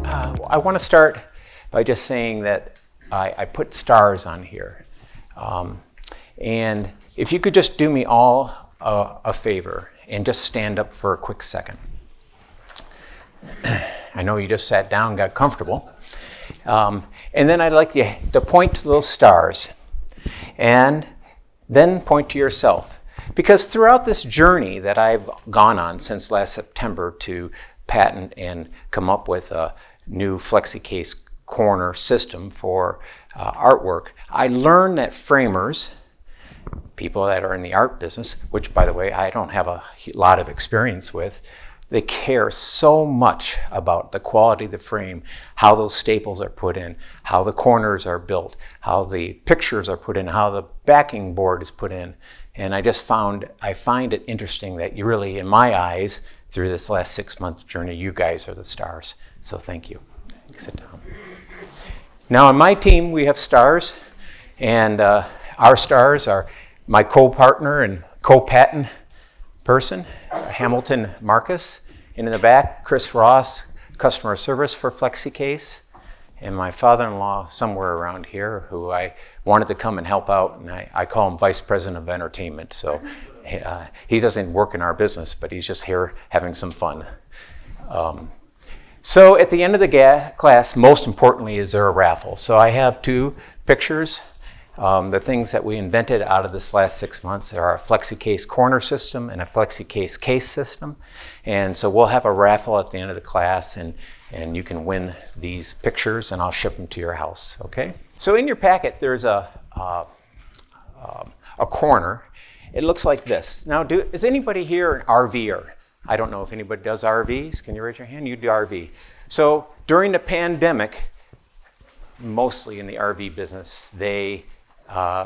I want to start by just saying that I put stars on here. And if you could just do me all a favor and just stand up for a quick second. I know you just sat down, got comfortable. And then I'd like you to point to those stars and then point to yourself. Because throughout this journey that I've gone on since last September to patent and come up with a new FlexZkase corner system for artwork, I learned that framers, people that are in the art business, which by the way I don't have a lot of experience with, they care so much about the quality of the frame, how those staples are put in, how the corners are built, how the pictures are put in, how the backing board is put in. And I find it interesting that you really, in my eyes, through this last 6-month journey, you guys are the stars. So thank you. Sit down. Now on my team, we have stars, and our stars are my co-partner and co-patent person, Hamilton Marcus, and in the back, Chris Ross, customer service for FlexZkase, and my father-in-law somewhere around here who I wanted to come and help out, and I call him Vice President of Entertainment. So he doesn't work in our business, but he's just here having some fun. So at the end of the class, most importantly, is there a raffle. So I have 2 pictures. The things that we invented out of this last 6 months are a FlexZkase corner system and a FlexZkase case system. And so we'll have a raffle at the end of the class, and you can win these pictures, and I'll ship them to your house, okay? So in your packet, there's a corner. It looks like this. Now, is anybody here an RVer? I don't know if anybody does RVs. Can you raise your hand? You do RV. So during the pandemic, mostly in the RV business, they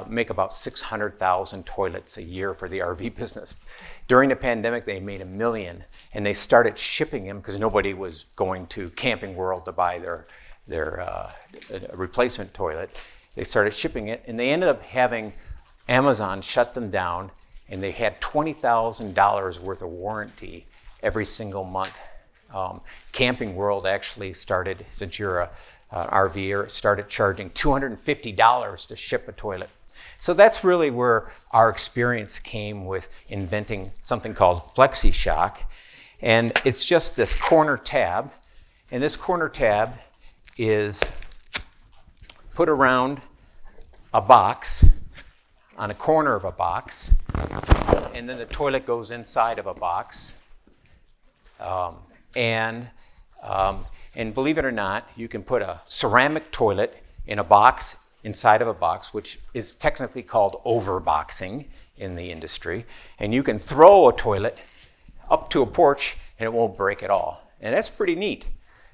make about 600,000 toilets a year for the RV business. During the pandemic, they made 1 million, and they started shipping them because nobody was going to Camping World to buy their replacement toilet. They started shipping it, and they ended up having Amazon shut them down, and they had $20,000 worth of warranty every single month. Camping World actually started, since you're a RVer, started charging $250 to ship a toilet. So that's really where our experience came with inventing something called FlexiShock. And it's just this corner tab. And this corner tab is put around a box, on a corner of a box. And then the toilet goes inside of a box. And believe it or not, you can put a ceramic toilet in a box, inside of a box, which is technically called overboxing in the industry. And you can throw a toilet up to a porch and it won't break at all. And that's pretty neat.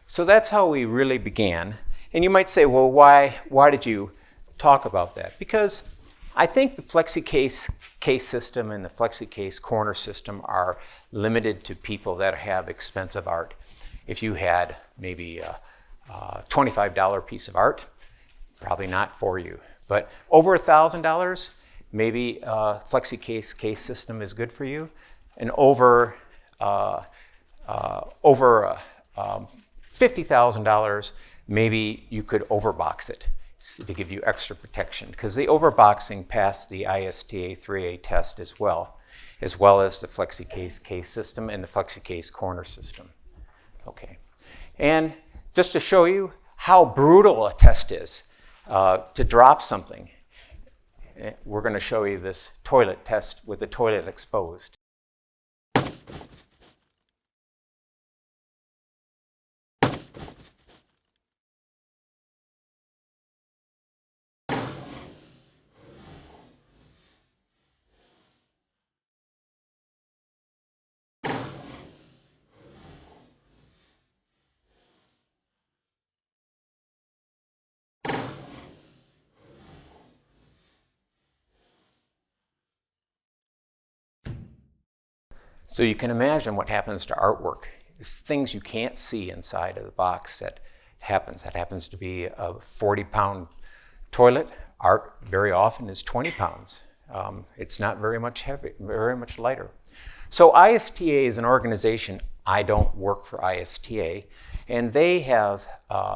So that's how we really began. And you might say, well, why did you talk about that? Because I think the FlexZkase case system and the FlexZkase corner system are limited to people that have expensive art. If you had maybe a $25 piece of art, probably not for you. But over $1,000, maybe FlexZkase case system is good for you. And over $50,000, maybe you could overbox it to give you extra protection, because the overboxing passed the ISTA 3A test as well as the FlexZkase case system and the FlexZkase corner system. Okay, and just to show you how brutal a test is to drop something, we're going to show you this toilet test with the toilet exposed. So you can imagine what happens to artwork. It's things you can't see inside of the box that happens. That happens to be a 40-pound toilet. Art very often is 20 pounds. It's not very much heavy, very much lighter. So ISTA as an organization I don't work for ISTA, and they have,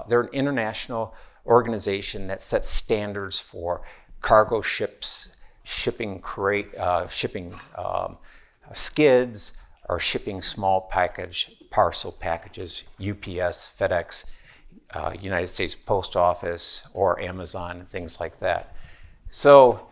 they're an international organization that sets standards for cargo ships, shipping skids, or shipping small parcel packages, UPS, FedEx, United States Post Office, or Amazon, things like that. So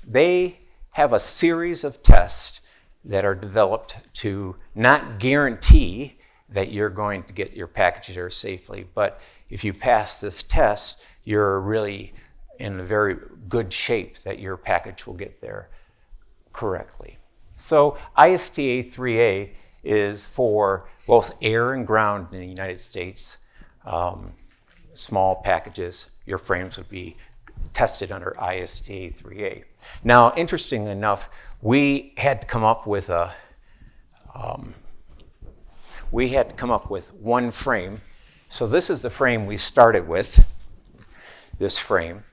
they have a series of tests that are developed to not guarantee that you're going to get your package there safely, but if you pass this test, you're really in a very good shape that your package will get there correctly. So ISTA 3A is for both air and ground in the United States. Small packages, your frames would be tested under ISTA 3A. Now, interestingly enough, we had to come up with one frame. So this is the frame we started with, this frame,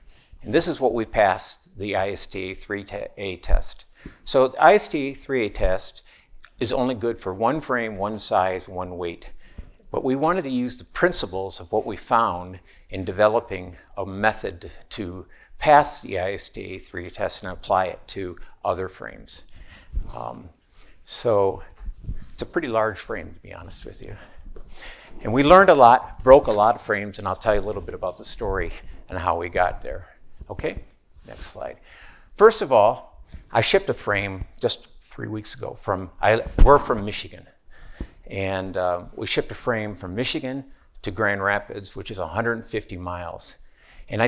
and this is what we passed the ISTA 3A test. So the ISTA 3A test is only good for one frame, one size, one weight. But we wanted to use the principles of what we found in developing a method to pass the ISTA 3 test and apply it to other frames. So it's a pretty large frame, to be honest with you. And we learned a lot, broke a lot of frames, and I'll tell you a little bit about the story and how we got there. Okay, next slide. First of all, I shipped a frame just 3 weeks ago we're from Michigan. And we shipped a frame from Michigan to Grand Rapids, which is 150 miles. And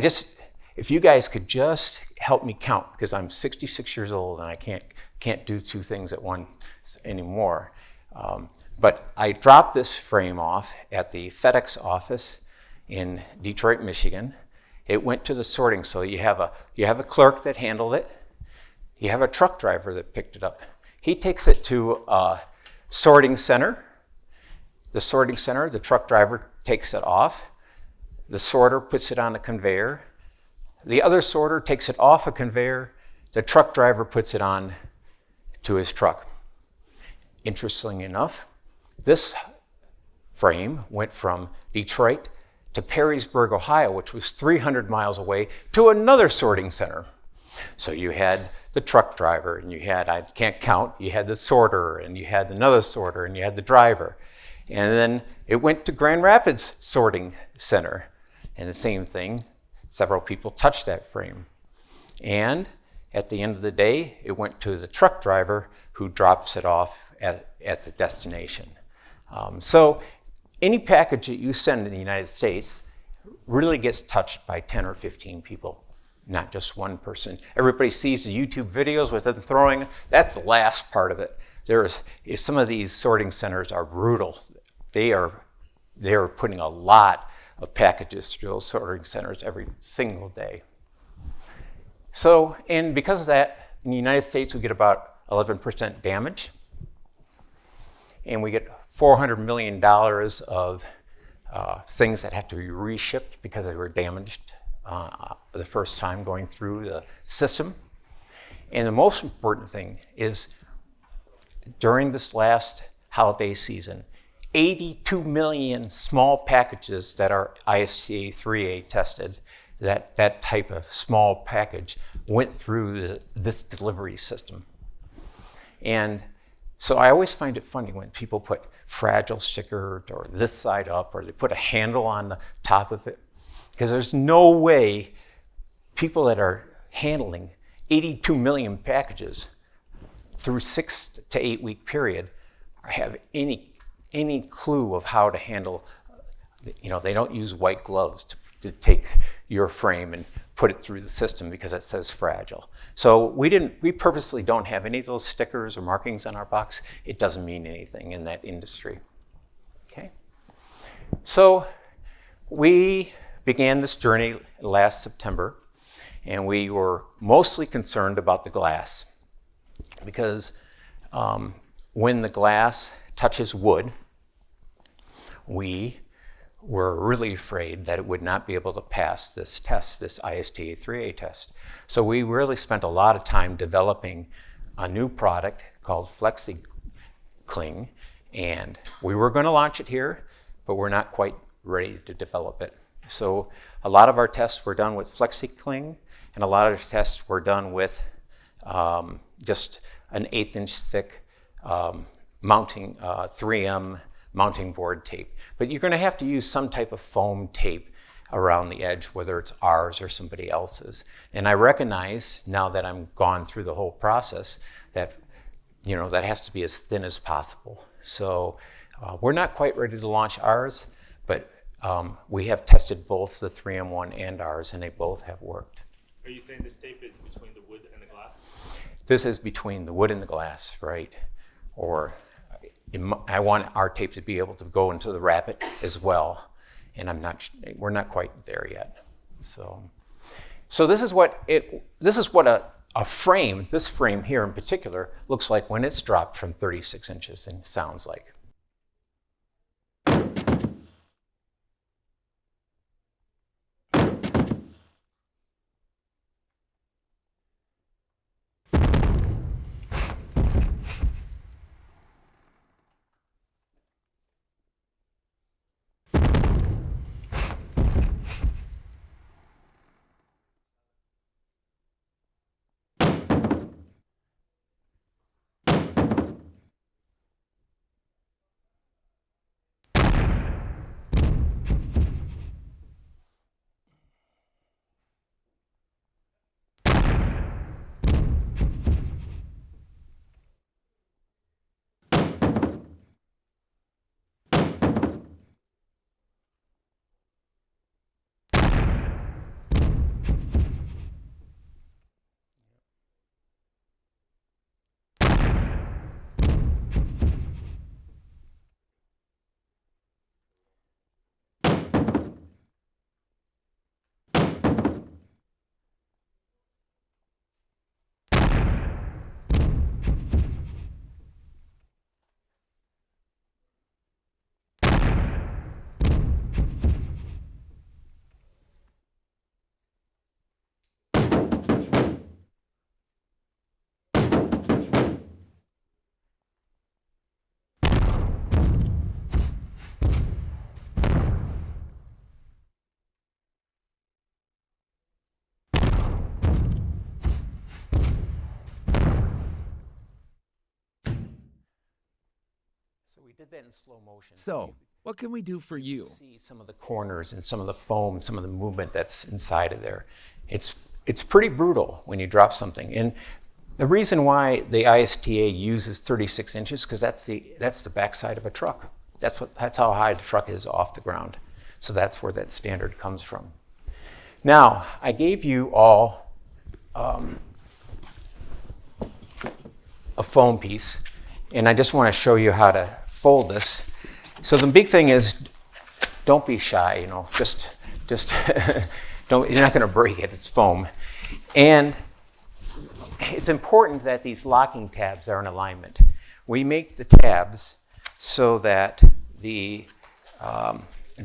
if you guys could just help me count, because I'm 66 years old and I can't do two things at once anymore. But I dropped this frame off at the FedEx office in Detroit, Michigan. It went to the sorting, so you have a clerk that handled it. You have a truck driver that picked it up. He takes it to a sorting center. The sorting center, the truck driver takes it off. The sorter puts it on a conveyor. The other sorter takes it off a conveyor. The truck driver puts it on to his truck. Interestingly enough, this frame went from Detroit to Perrysburg, Ohio, which was 300 miles away, to another sorting center. So you had the truck driver, and you had, I can't count, you had the sorter, and you had another sorter, and you had the driver. And then it went to Grand Rapids Sorting Center. And the same thing, several people touched that frame. And at the end of the day, it went to the truck driver who drops it off at the destination. So any package that you send in the United States really gets touched by 10 or 15 people, not just one person. Everybody sees the YouTube videos with them throwing. That's the last part of it. Some of these sorting centers are brutal. They are putting a lot of packages through those sorting centers every single day. So, and because of that, in the United States, we get about 11% damage. And we get $400 million of things that have to be reshipped because they were damaged the first time going through the system. And the most important thing is during this last holiday season, 82 million small packages that are ISTA 3A tested, that type of small package went through this delivery system. And so I always find it funny when people put fragile sticker or this side up, or they put a handle on the top of it, because there's no way people that are handling 82 million packages through 6 to 8 week period have any clue of how to handle. They don't use white gloves to take your frame and put it through the system because it says fragile. So we purposely don't have any of those stickers or markings on our box. It doesn't mean anything in that industry. Okay. So we began this journey last September, and we were mostly concerned about the glass, because when the glass touches wood, we were really afraid that it would not be able to pass this test, this ISTA 3A test. So we really spent a lot of time developing a new product called FlexZkase, And we were going to launch it here, but we're not quite ready to develop it. So a lot of our tests were done with FlexZkase, and a lot of the tests were done with just an 1/8-inch thick mounting 3M mounting board tape. But you're going to have to use some type of foam tape around the edge, whether it's ours or somebody else's. And I recognize now that I'm gone through the whole process that that has to be as thin as possible. So we're not quite ready to launch ours, but we have tested both the 3M one and ours, and they both have worked. Are you saying this tape is between the wood and the glass? This is between the wood and the glass, right? Or I want our tape to be able to go into the rabbet as well, and we're not quite there yet. So this is what a frame, this frame here in particular, looks like when it's dropped from 36 inches and sounds like. We did that in slow motion. So, what can we do for you? See some of the corners and some of the foam, some of the movement that's inside of there. It's pretty brutal when you drop something. And the reason why the ISTA uses 36 inches, because that's the backside of a truck. That's how high the truck is off the ground. So that's where that standard comes from. Now, I gave you all a foam piece, and I just want to show you how to fold this. So the big thing is, don't be shy, just don't, you're not going to break it, it's foam. And it's important that these locking tabs are in alignment. We make the tabs so that the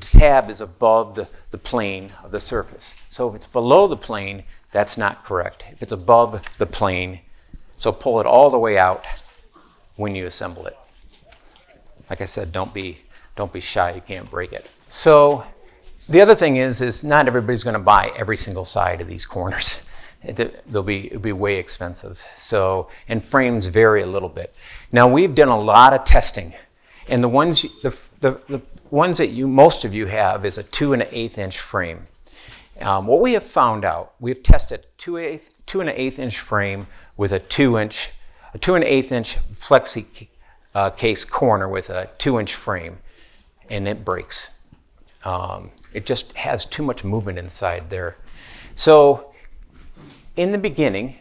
tab is above the plane of the surface. So if it's below the plane, that's not correct. If it's above the plane, so pull it all the way out when you assemble it. Like I said, don't be shy, you can't break it. So the other thing is not everybody's going to buy every single side of these corners. It'll be way expensive. So, and frames vary a little bit. Now we've done a lot of testing, and the ones that most of you have is a 2 1/8-inch frame. What we have found out, we've tested 2 1/8-inch frame with a 2 1/8-inch FlexZkase corner with a 2-inch frame, and it breaks. It just has too much movement inside there. So in the beginning,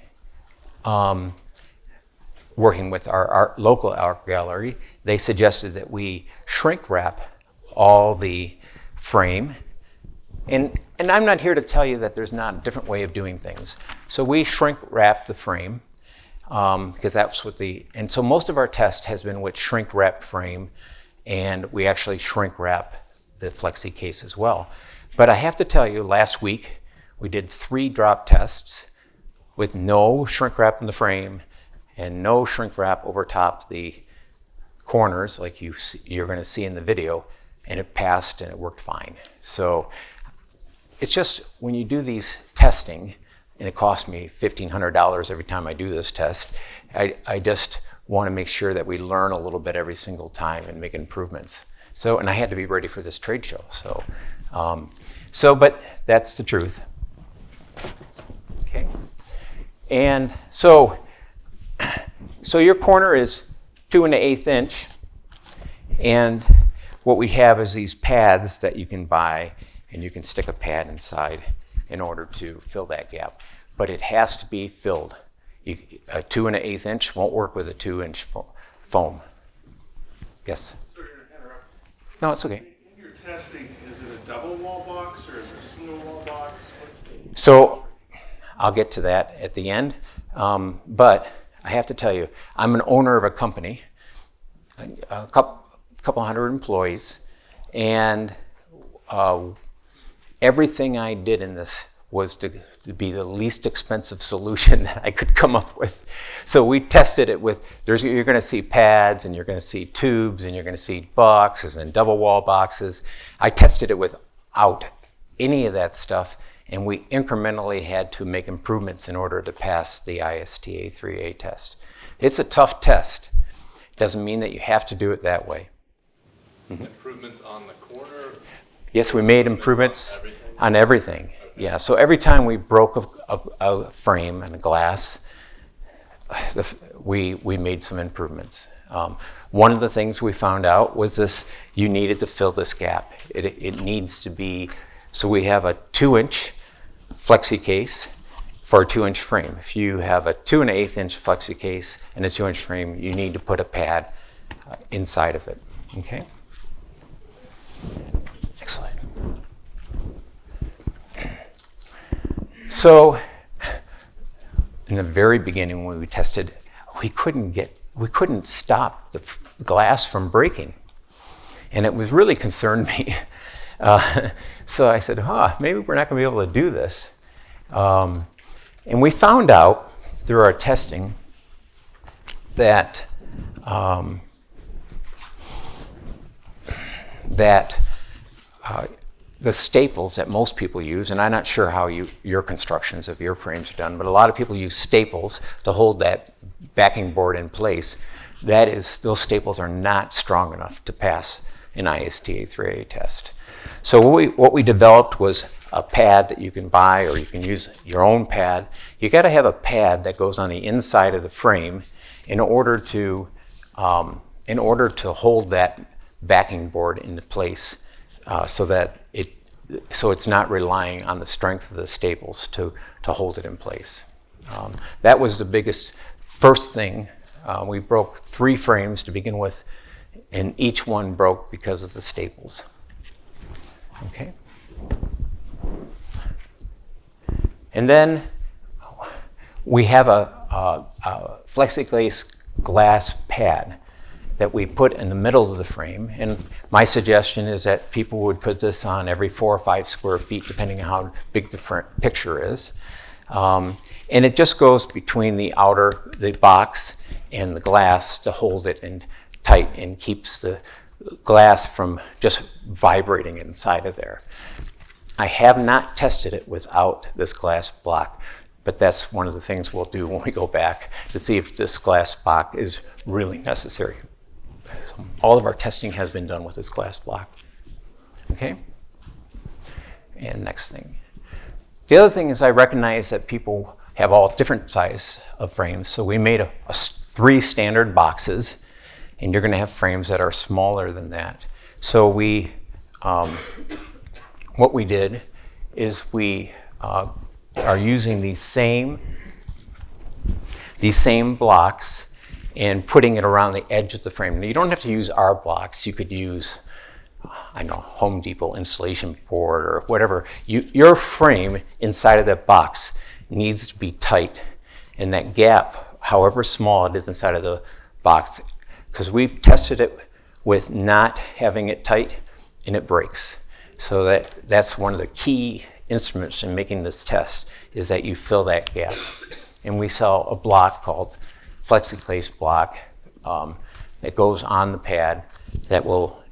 working with our local art gallery, they suggested that we shrink wrap all the frame. And I'm not here to tell you that there's not a different way of doing things. So we shrink wrap the frame, because that's what and so most of our test has been with shrink wrap frame, and we actually shrink wrap the FlexZkase as well. But I have to tell you, last week we did 3 drop tests with no shrink wrap in the frame and no shrink wrap over top the corners like you're going to see in the video, and it passed and it worked fine. So it's just when you do these testing, and it costs me $1,500 every time I do this test, I just want to make sure that we learn a little bit every single time and make improvements. So, and I had to be ready for this trade show. But that's the truth. Okay. And so your corner is 2 1/8 inch, and what we have is these pads that you can buy, and you can stick a pad inside in order to fill that gap. But it has to be filled. A 2 1/8 inch won't work with a 2-inch foam. Yes? Sorry to interrupt. No, it's okay. In your testing, is it a double wall box or is it a single wall box? So I'll get to that at the end. But I have to tell you, I'm an owner of a company, a couple hundred employees, and everything I did in this was to be the least expensive solution that I could come up with. So we tested it with, you're going to see pads, and you're going to see tubes, and you're going to see boxes and double wall boxes. I tested it without any of that stuff, and we incrementally had to make improvements in order to pass the ISTA 3A test. It's a tough test. It doesn't mean that you have to do it that way. Improvements on the corner? Yes, we made improvements on everything? on everything. Okay. Yeah, so every time we broke a frame and a glass, we made some improvements. One of the things we found out was this: you needed to fill this gap. It needs to be, so we have a 2-inch FlexZkase for a 2-inch frame. If you have a 2 1/8 inch FlexZkase and a 2-inch frame, you need to put a pad inside of it. Okay? Excellent. So, in the very beginning when we tested, we couldn't stop the glass from breaking, and it was really concerned me. So I said, maybe we're not going to be able to do this. And we found out through our testing that the staples that most people use, and I'm not sure how your constructions of your frames are done, but a lot of people use staples to hold that backing board in place. Those staples are not strong enough to pass an ISTA 3A test. So what we developed was a pad that you can buy, or you can use your own pad. You got to have a pad that goes on the inside of the frame in order to hold that backing board into place, so it's not relying on the strength of the staples to hold it in place. That was the first thing. We broke 3 frames to begin with, and each one broke because of the staples. Okay. And then we have a FlexZkase glass pad that we put in the middle of the frame. And my suggestion is that people would put this on every 4 or 5 square feet, depending on how big the picture is. And it just goes between the box and the glass to hold it in tight and keeps the glass from just vibrating inside of there. I have not tested it without this glass block, but that's one of the things we'll do when we go back to see if this glass block is really necessary. So all of our testing has been done with this glass block. Okay? And next thing. The other thing is I recognize that people have all different size of frames, so we made 3 standard boxes, and you're going to have frames that are smaller than that. So what we did is we are using these same blocks and putting it around the edge of the frame. Now, you don't have to use our blocks. You could use, Home Depot insulation board or whatever. Your frame inside of that box needs to be tight, and that gap, however small it is inside of the box, because we've tested it with not having it tight, and it breaks. So that's one of the key instruments in making this test, is that you fill that gap. And we sell a block called FlexZkase block that goes on the pad that will,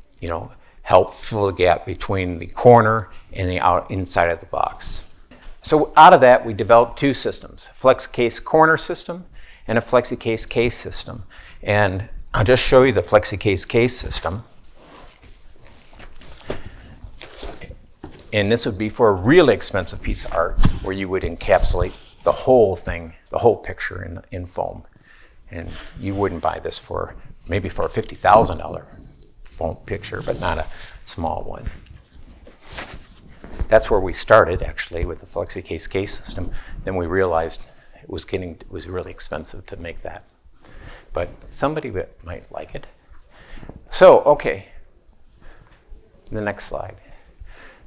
help fill the gap between the corner and the inside of the box. So out of that, we developed two systems, a FlexZkase corner system and a FlexZkase case system. And I'll just show you the FlexZkase case system. And this would be for a really expensive piece of art where you would encapsulate the whole thing, the whole picture in foam. And you wouldn't buy this maybe for a $50,000 foam picture, but not a small one. That's where we started, actually, with the FlexZkase case system. Then we realized it was really expensive to make that. But somebody might like it. So, okay, the next slide.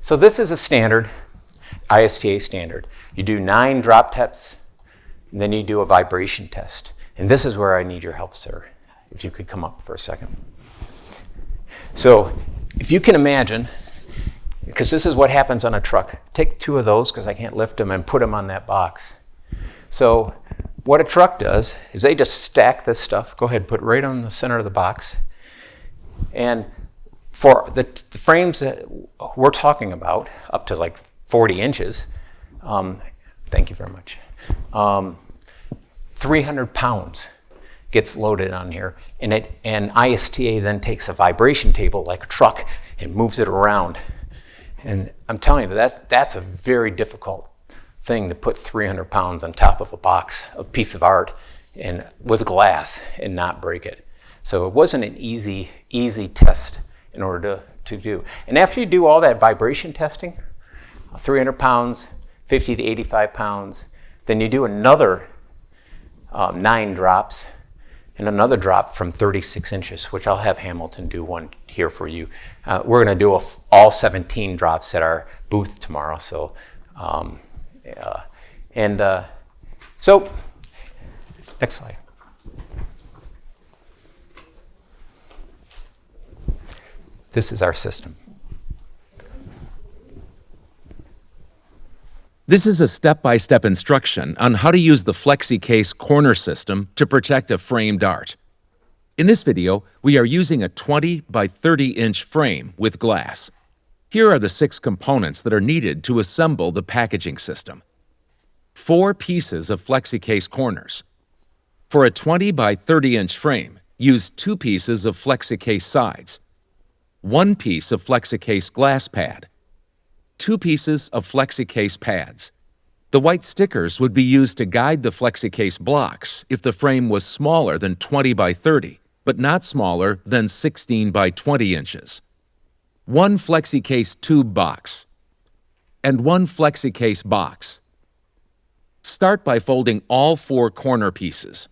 So this is a standard, ISTA standard. You do 9 drop tests, and then you do a vibration test. And this is where I need your help, sir, if you could come up for a second. So if you can imagine, because this is what happens on a truck. Take 2 of those, because I can't lift them, and put them on that box. So what a truck does is they just stack this stuff. Go ahead, put it right on the center of the box. And for the frames that we're talking about, up to like 40 inches, thank you very much, 300 pounds gets loaded on here, and ISTA then takes a vibration table like a truck and moves it around. And I'm telling you, that's a very difficult thing to put 300 pounds on top of a piece of art, and with glass and not break it. So it wasn't an easy test in order to do. And after you do all that vibration testing, 300 pounds, 50 to 85 pounds, then you do another 9 drops, and another drop from 36 inches, which I'll have Hamilton do one here for you. We're going to do all 17 drops at our booth tomorrow. So, so next slide. This is our system. This is a step-by-step instruction on how to use the FlexZkase corner system to protect a framed art. In this video, we are using a 20 by 30-inch frame with glass. Here are the 6 components that are needed to assemble the packaging system. 4 pieces of FlexZkase corners. For a 20 by 30-inch frame, use 2 pieces of FlexZkase sides, 1 piece of FlexZkase glass pad, 2 pieces of FlexZkase pads. The white stickers would be used to guide the FlexZkase blocks if the frame was smaller than 20 by 30, but not smaller than 16 by 20 inches. 1 FlexZkase tube box, and 1 FlexZkase box. Start by folding all 4 corner pieces.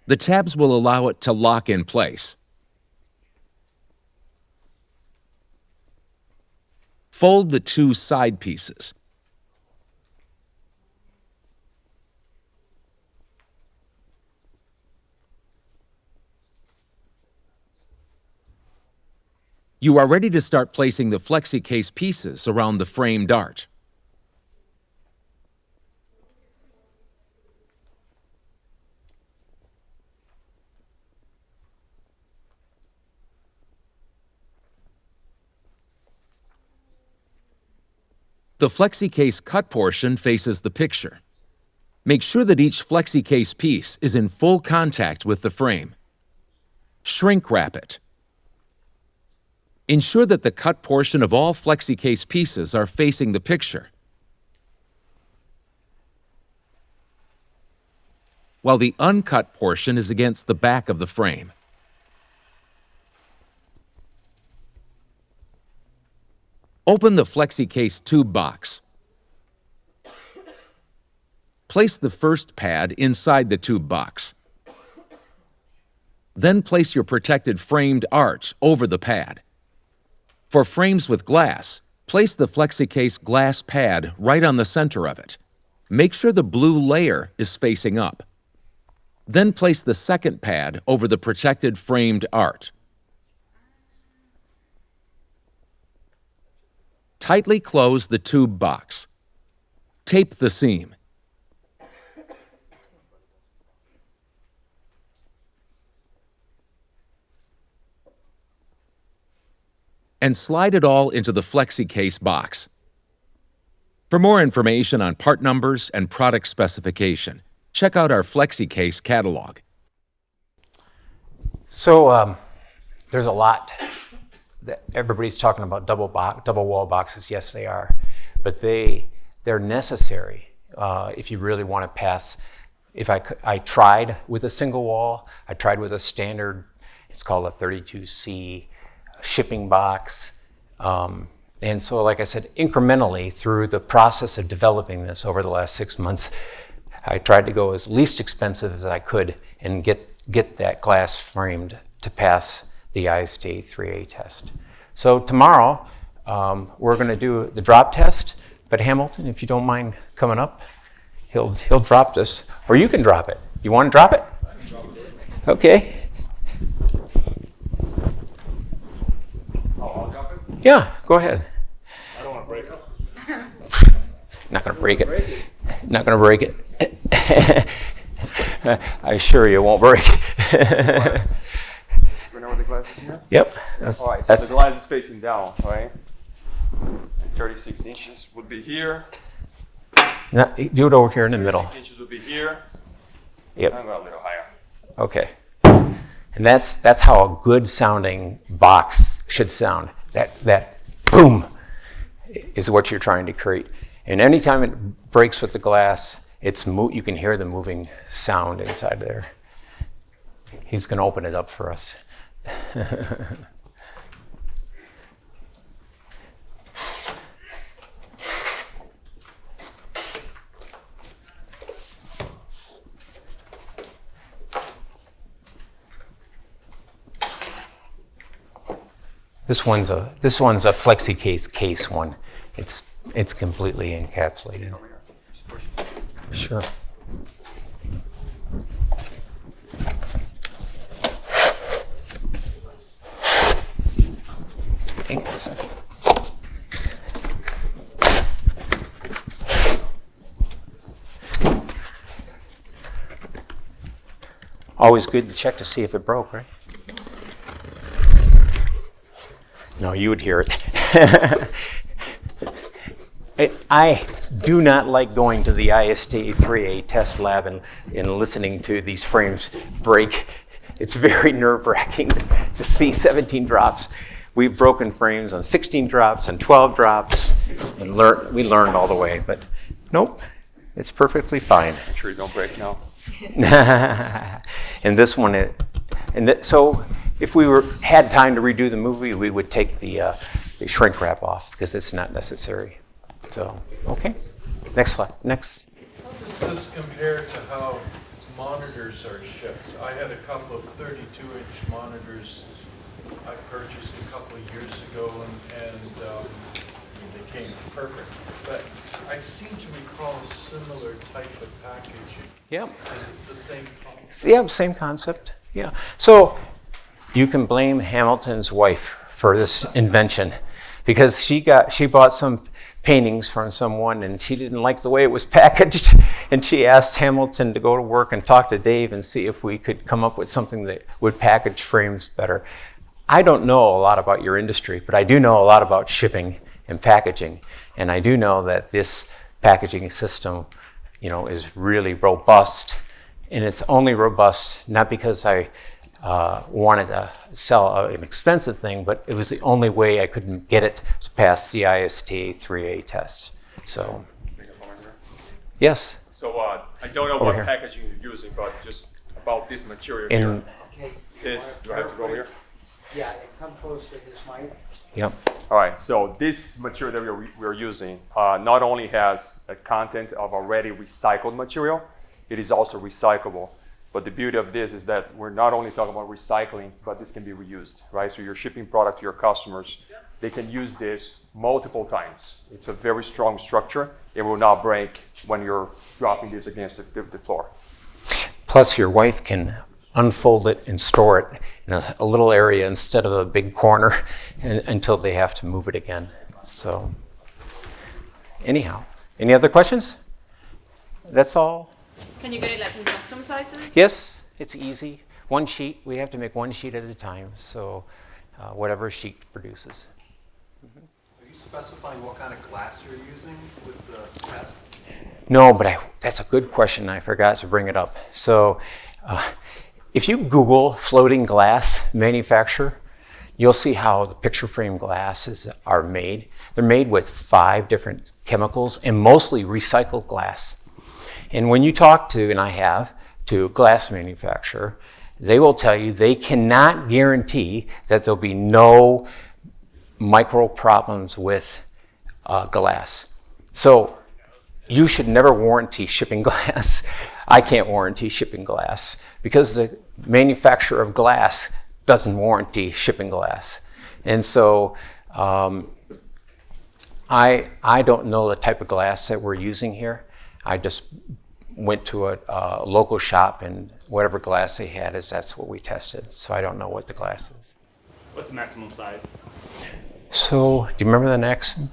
The tabs will allow it to lock in place. Fold the 2 side pieces. You are ready to start placing the FlexZkase pieces around the framed art. The FlexZkase cut portion faces the picture. Make sure that each FlexZkase piece is in full contact with the frame. Shrink wrap it. Ensure that the cut portion of all FlexZkase pieces are facing the picture, while the uncut portion is against the back of the frame. Open the FlexZkase tube box. Place the first pad inside the tube box. Then place your protected framed art over the pad. For frames with glass, place the FlexZkase glass pad right on the center of it. Make sure the blue layer is facing up. Then place the second pad over the protected framed art. Tightly close the tube box. Tape the seam. and slide it all into the FlexZkase box. For more information on part numbers and product specification, check out our FlexZkase catalog. So there's a lot that everybody's talking about double wall boxes. Yes, they are, but they're necessary if you really want to pass. I tried with a single wall. I tried with a standard. It's called a 32C shipping box. And so, like I said, incrementally through the process of developing this over the last 6 months, I tried to go as least expensive as I could and get that glass framed to pass the ISTA 3A test. So tomorrow, we're going to do the drop test, but Hamilton, if you don't mind coming up, he'll drop this, or you can drop it. You want to drop it? I can drop it. Okay. I'll drop it? Yeah, go ahead. I don't want to break it. Not going to break it. Not going to break it. I assure you it won't break. You know where the glass is here? Yep. All right, so the glass is facing down, right? 36 inches would be here. No, do it over here in the middle. 6 inches would be here. Yep. I'm going a little higher. Okay. And that's how a good sounding box should sound. That boom is what you're trying to create. And anytime it breaks with the glass, you can hear the moving sound inside there. He's going to open it up for us. This one's a FlexZkase case one. It's completely encapsulated. Sure. Hang on a second. Always good to check to see if it broke, right? No, you would hear it. I do not like going to the ISTA 3A test lab and listening to these frames break. It's very nerve-wracking to see 17 drops. We've broken frames on 16 drops and 12 drops, and we learned all the way. But nope, it's perfectly fine. Make sure you don't break now. And this one, so if we had time to redo the movie, we would take the shrink wrap off because it's not necessary. So, okay. Next slide. Next. How does this compare to how monitors are shipped? I had a couple of 32-inch monitors I purchased a couple of years ago, and they came perfect. But I seem to recall a similar type of packaging. Yep. Is it the same concept? Yeah, same concept. Yeah. So you can blame Hamilton's wife for this invention because she bought some paintings from someone and she didn't like the way it was packaged, and she asked Hamilton to go to work and talk to Dave and see if we could come up with something that would package frames better. I don't know a lot about your industry, but I do know a lot about shipping and packaging, and I do know that this packaging system, is really robust, and it's only robust not because I wanted to sell an expensive thing, but it was the only way I could get it to pass the ISTA 3A test. So, yes. So I don't know Over what here. packaging you're using, but just about this material here. Okay. Do I have to go here? Yeah, come close to this mic. Yep. All right, so this material that we're using not only has a content of already recycled material, it is also recyclable. But the beauty of this is that we're not only talking about recycling, but this can be reused, right? So you're shipping product to your customers, they can use this multiple times. It's a very strong structure. It will not break when you're dropping this against the floor. Plus, your wife can unfold it and store it in a little area instead of a big corner until they have to move it again. So, anyhow, any other questions? That's all. Can you get it like in custom sizes? Yes, it's easy. One sheet, we have to make one sheet at a time, so whatever sheet produces. Are you specifying what kind of glass you're using with the test? No, but that's a good question. I forgot to bring it up. So if you Google floating glass manufacturer, you'll see how the picture frame glasses are made. They're made with 5 different chemicals and mostly recycled glass. And when you talk to, and I have, to a glass manufacturer, they will tell you they cannot guarantee that there'll be no micro problems with glass. So you should never warranty shipping glass. I can't warranty shipping glass because the manufacturer of glass doesn't warranty shipping glass. And so I don't know the type of glass that we're using here. I just went to a local shop and whatever glass they had that's what we tested. So I don't know what the glass is. What's the maximum size? So do you remember the next one?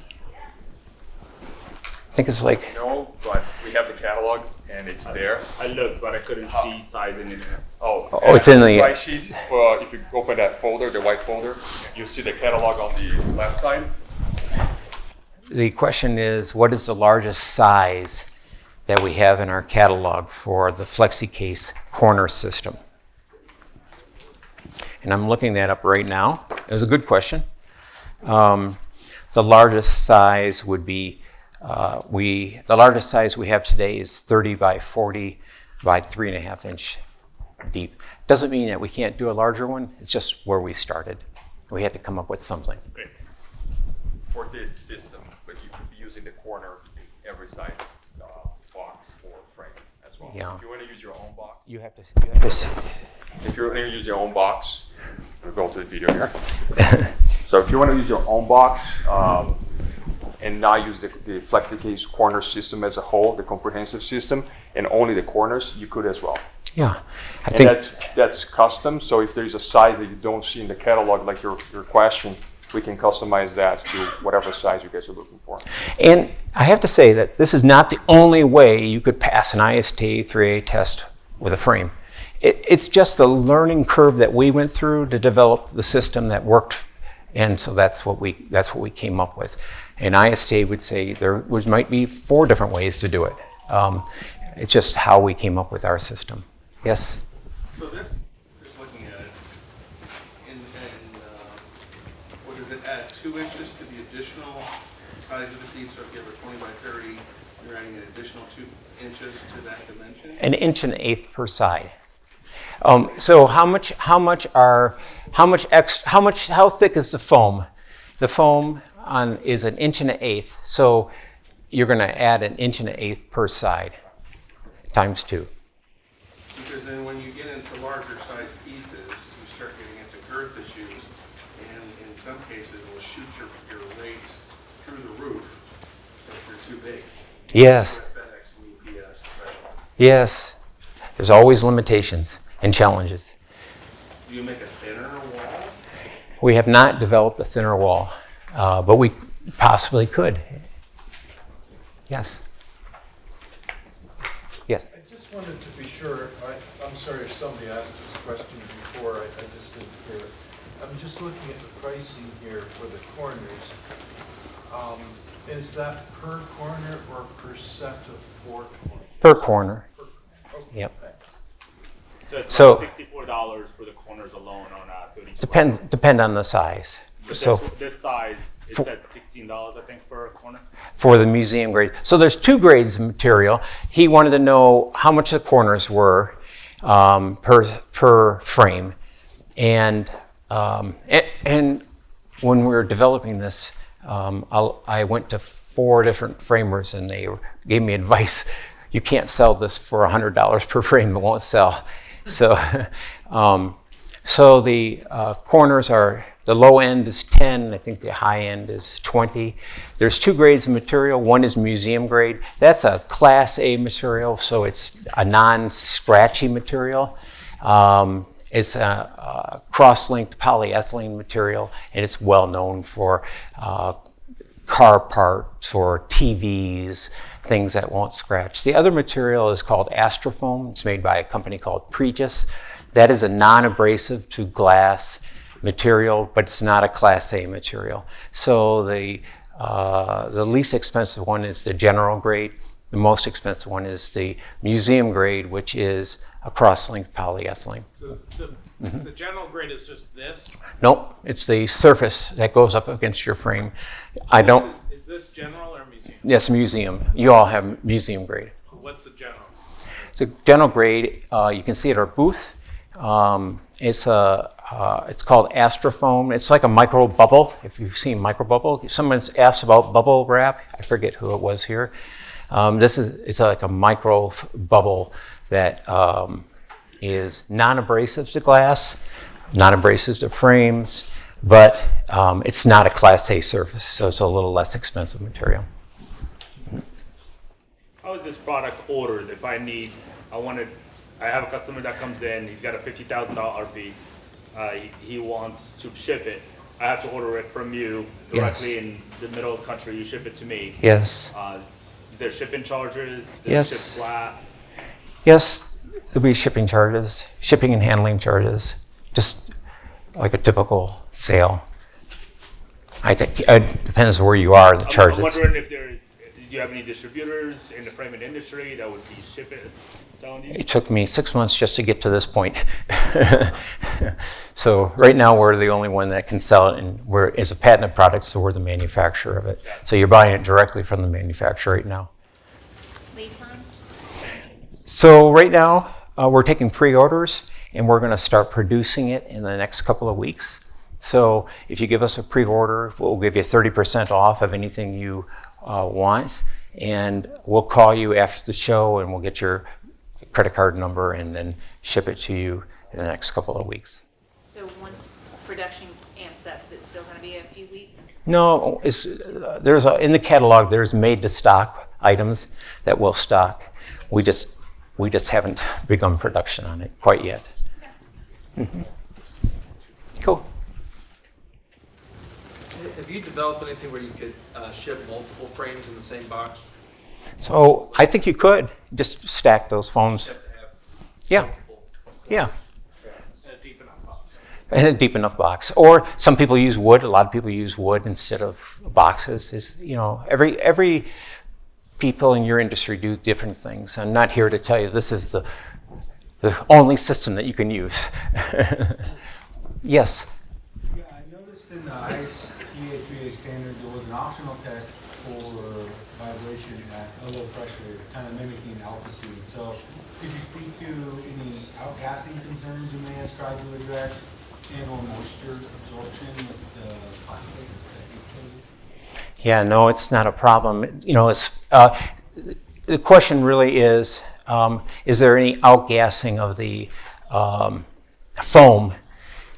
I think it's like, No, but we have the catalog and it's there. I looked, but I couldn't see size in it. Oh, it's in the- white sheets. If you open that folder, the white folder, you'll see the catalog on the left side. the question is, what is the largest size that we have in our catalog for the FlexZkase corner system? And I'm looking that up right now. It was a good question. The largest size would be, the largest size we have today is 30 by 40 by 3.5 inch deep. Doesn't mean that we can't do a larger one. It's just where we started. We had to come up with something. Great. For this system, but you could be using the corner every size box or frame as well. Yeah. If you want to use your own box, You have to if you're going to use your own box, we'll go to the video here. So if you want to use your own box and not use the FlexZkase corner system as a whole, the comprehensive system, and only the corners, you could as well. yeah. I And think that's custom. So if there's a size that you don't see in the catalog, like your question, we can customize that to whatever size you guys are looking for. And I have to say that this is not the only way you could pass an ISTA 3A test with a frame. It's just the learning curve that we went through to develop the system that worked, and so that's what we came up with. And ISTA would say there might be 4 different ways to do it. It's just how we came up with our system. Yes? So this, just looking at it, what does it add, 2 inches to the additional size of the piece? So if you have a 20 by 30, you're adding an additional 2 inches to that dimension? 1 1/8 inches per side. So how thick is the foam? The foam is 1 1/8 inches. So you're going to add 1 1/8 inches per side times 2. Because then when you get into larger size pieces, you start getting into girth issues, and in some cases, it will shoot your rates through the roof if they're too big. Yes, FedEx and UPS especially. yes. There's always limitations and challenges. Do you make a thinner wall? We have not developed a thinner wall, but we possibly could. Yes. Yes. I just wanted to be sure, I'm sorry if somebody asked this question before, I just didn't hear it. I'm just looking at the pricing here for the corners. Is that per corner or per set of 4 corners? Per corner. Okay. Yep. So it's So- about $64 for the corners alone on 32. Depend on the size. But So this size, it's at $16, I think, per corner. for the museum grade. So there's 2 grades of material. He wanted to know how much the corners were per frame. And when we were developing this, I went to 4 different framers and they gave me advice. You can't sell this for $100 per frame, it won't sell. So, so the corners are, the low end is 10, I think the high end is 20. There's 2 grades of material. One is museum grade. That's a Class A material, so it's a non-scratchy material. It's a cross-linked polyethylene material, and it's well known for car parts or TVs, things that won't scratch. The other material is called Astrofoam. It's made by a company called Pregis. That is a non-abrasive to glass material, but it's not a Class A material. So the least expensive one is the general grade. The most expensive one is the museum grade, which is a cross-linked polyethylene. The general grade is just this? Nope, it's the surface that goes up against your frame. I don't. Is this general or museum? Yes, museum. You all have museum grade. What's the general? The general grade, you can see at our booth. It's called Astrofoam. It's like a micro bubble. If you've seen micro bubble, someone's asked about bubble wrap. I forget who it was here. It's like a micro bubble that is non-abrasive to glass, non-abrasive to frames, but it's not a Class A surface, so it's a little less expensive material. How is this product ordered? If I have a customer that comes in, he's got a $50,000 piece. He wants to ship it. I have to order it from you directly in the middle of the country. You ship it to me. Yes. Is there shipping charges? Yes. Ship flat? Yes, there'll be shipping charges, shipping and handling charges, just like a typical sale. It depends where you are, the charges. I'm wondering if do you have any distributors in the framing industry that would be selling these? It took me 6 months just to get to this point. So right now we're the only one that can sell it, and it's a patented product, so we're the manufacturer of it. So you're buying it directly from the manufacturer right now. Lead time? So right now we're taking pre-orders, and we're going to start producing it in the next couple of weeks. So if you give us a pre-order, we'll give you 30% off of anything you want, and we'll call you after the show, and we'll get your credit card number and then ship it to you in the next couple of weeks. So once production amps up, is it still going to be a few weeks? No, in the catalog there's made to stock items that we'll stock. We just haven't begun production on it quite yet. Mm-hmm. Cool. Have you developed anything where you could ship multiple frames in the same box? So I think you could just stack those phones. Yeah. Yeah. In a deep enough box. Or some people use wood. A lot of people use wood instead of boxes. Every people in your industry do different things. I'm not here to tell you this is the only system that you can use. Yes. Yeah, I noticed in the ICE TA3A standard there was an optional test for vibration at a low pressure, kind of mimicking altitude. So could you speak to any outgassing concerns you may have tried to address and/or moisture absorption with the plastics that you put? Yeah, no, it's not a problem. The question really is there any outgassing of the foam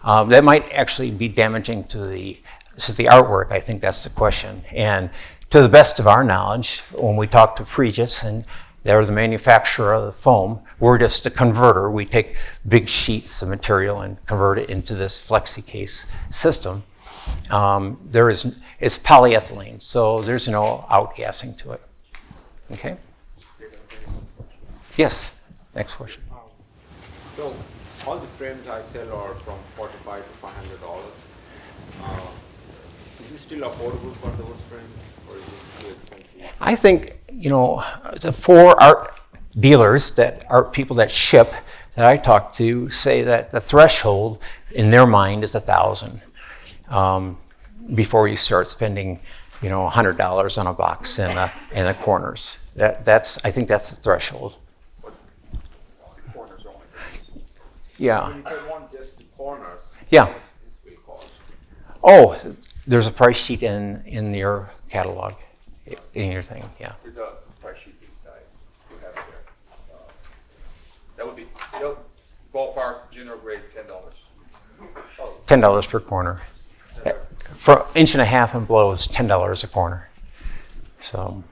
that might actually be damaging to the artwork? I think that's the question. And to the best of our knowledge, when we talk to Pregis, and they're the manufacturer of the foam, we're just a converter. We take big sheets of material and convert it into this FlexZkase system. It's polyethylene, so there's no outgassing to it. Okay? Yes, next question. So all the frames I sell are from $45 to $500. Is it still affordable for those frames, or is it too expensive? I think, for art dealers, art people that ship, that I talk to, say that the threshold in their mind is $1,000 before you start spending, $100 on a box in the corners. I think that's the threshold. Yeah. When you want just the corners, Yeah. this will cost. Oh, there's a price sheet in your catalog, in your thing. Yeah. There's a price sheet inside. You have it there. That would be ballpark general grade $10. $10 per corner. For inch and a half and below is $10 a corner. So,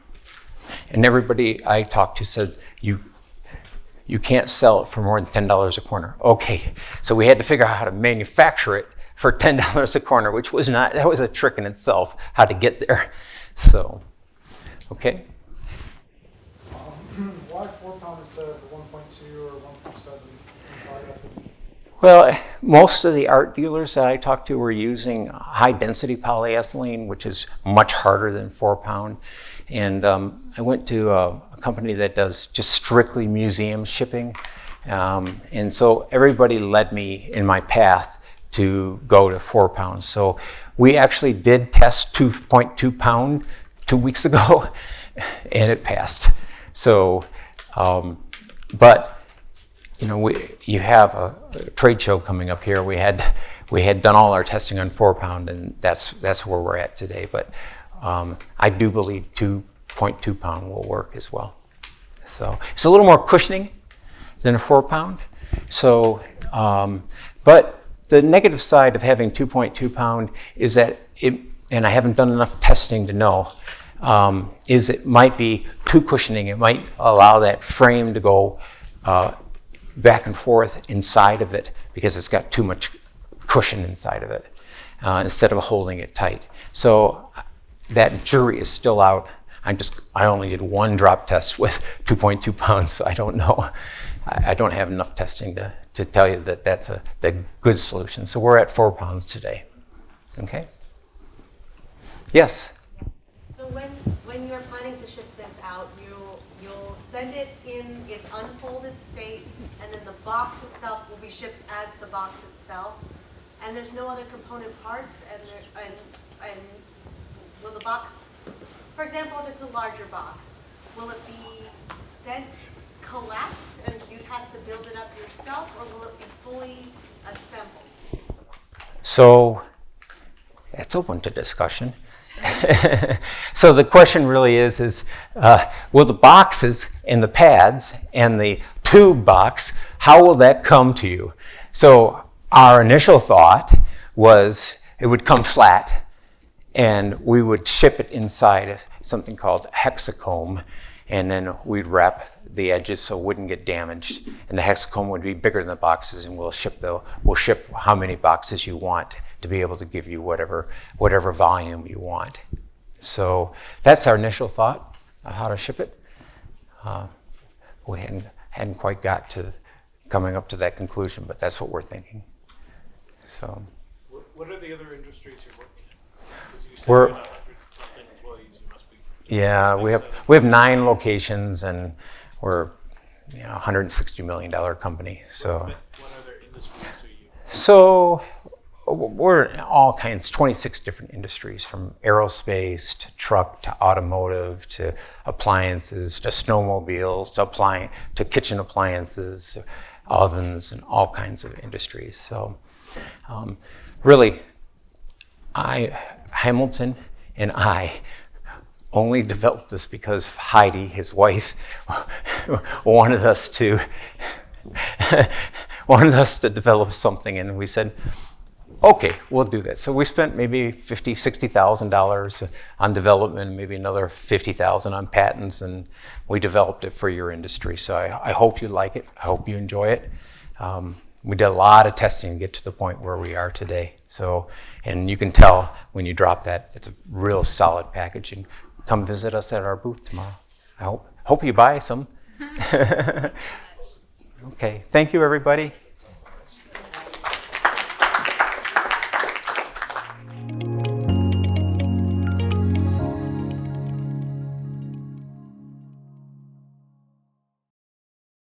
and everybody I talked to said you can't sell it for more than $10 a corner. Okay, so we had to figure out how to manufacture it for $10 a corner, which that was a trick in itself, how to get there. So, okay. Why 4 pound instead of 1.2 or 1.7? Well, most of the art dealers that I talked to were using high-density polyethylene, which is much harder than 4-pound. And I went to a company that does just strictly museum shipping. And so everybody led me in my path to go to 4 pounds. So we actually did test 2.2 pound 2 weeks ago, and it passed. So, but you know, you have a trade show coming up here. We had done all our testing on 4 pound, and that's where we're at today. But I do believe 2.2 pound will work as well. So it's a little more cushioning than a 4 pound. So, but the negative side of having 2.2 pound is that it, and I haven't done enough testing to know, is it might be too cushioning. It might allow that frame to go back and forth inside of it because it's got too much cushion inside of it instead of holding it tight. So that jury is still out. I only did one drop test with 2.2 pounds, so I don't know. I don't have enough testing to tell you that that's the good solution. So we're at 4 pounds today. Okay? Yes? So when you're planning to ship this out, you'll send it in its unfolded state, and then the box itself will be shipped as the box itself, and there's no other component parts, and will the box, for example, if it's a larger box, will it be sent collapsed and you'd have to build it up yourself, or will it be fully assembled? So it's open to discussion. So the question really is will the boxes and the pads and the tube box, how will that come to you? So our initial thought was it would come flat and we would ship it inside something called hexacomb, and then we'd wrap the edges so it wouldn't get damaged, and the hexacomb would be bigger than the boxes, and we'll ship how many boxes you want to be able to give you whatever volume you want. So that's our initial thought of how to ship it. We hadn't quite got to coming up to that conclusion, but that's what we're thinking. So What are the other industries you're working in? 'Cause you said We're- you had 100-something employees. You must be. yeah, we have 9 locations, and we're $160 million company. So What other industries are you? So we're in all kinds, 26 different industries, from aerospace to truck to automotive to appliances to snowmobiles to kitchen appliances, ovens, and all kinds of industries. So really, Hamilton and I only developed this because Heidi, his wife, wanted us to develop something, and we said, okay, we'll do that. So we spent maybe $50,000, $60,000 on development, maybe another $50,000 on patents, and we developed it for your industry. So I hope you like it. I hope you enjoy it. We did a lot of testing to get to the point where we are today. So, and you can tell when you drop that, it's a real solid package. And come visit us at our booth tomorrow. I hope you buy some. Okay, thank you, everybody.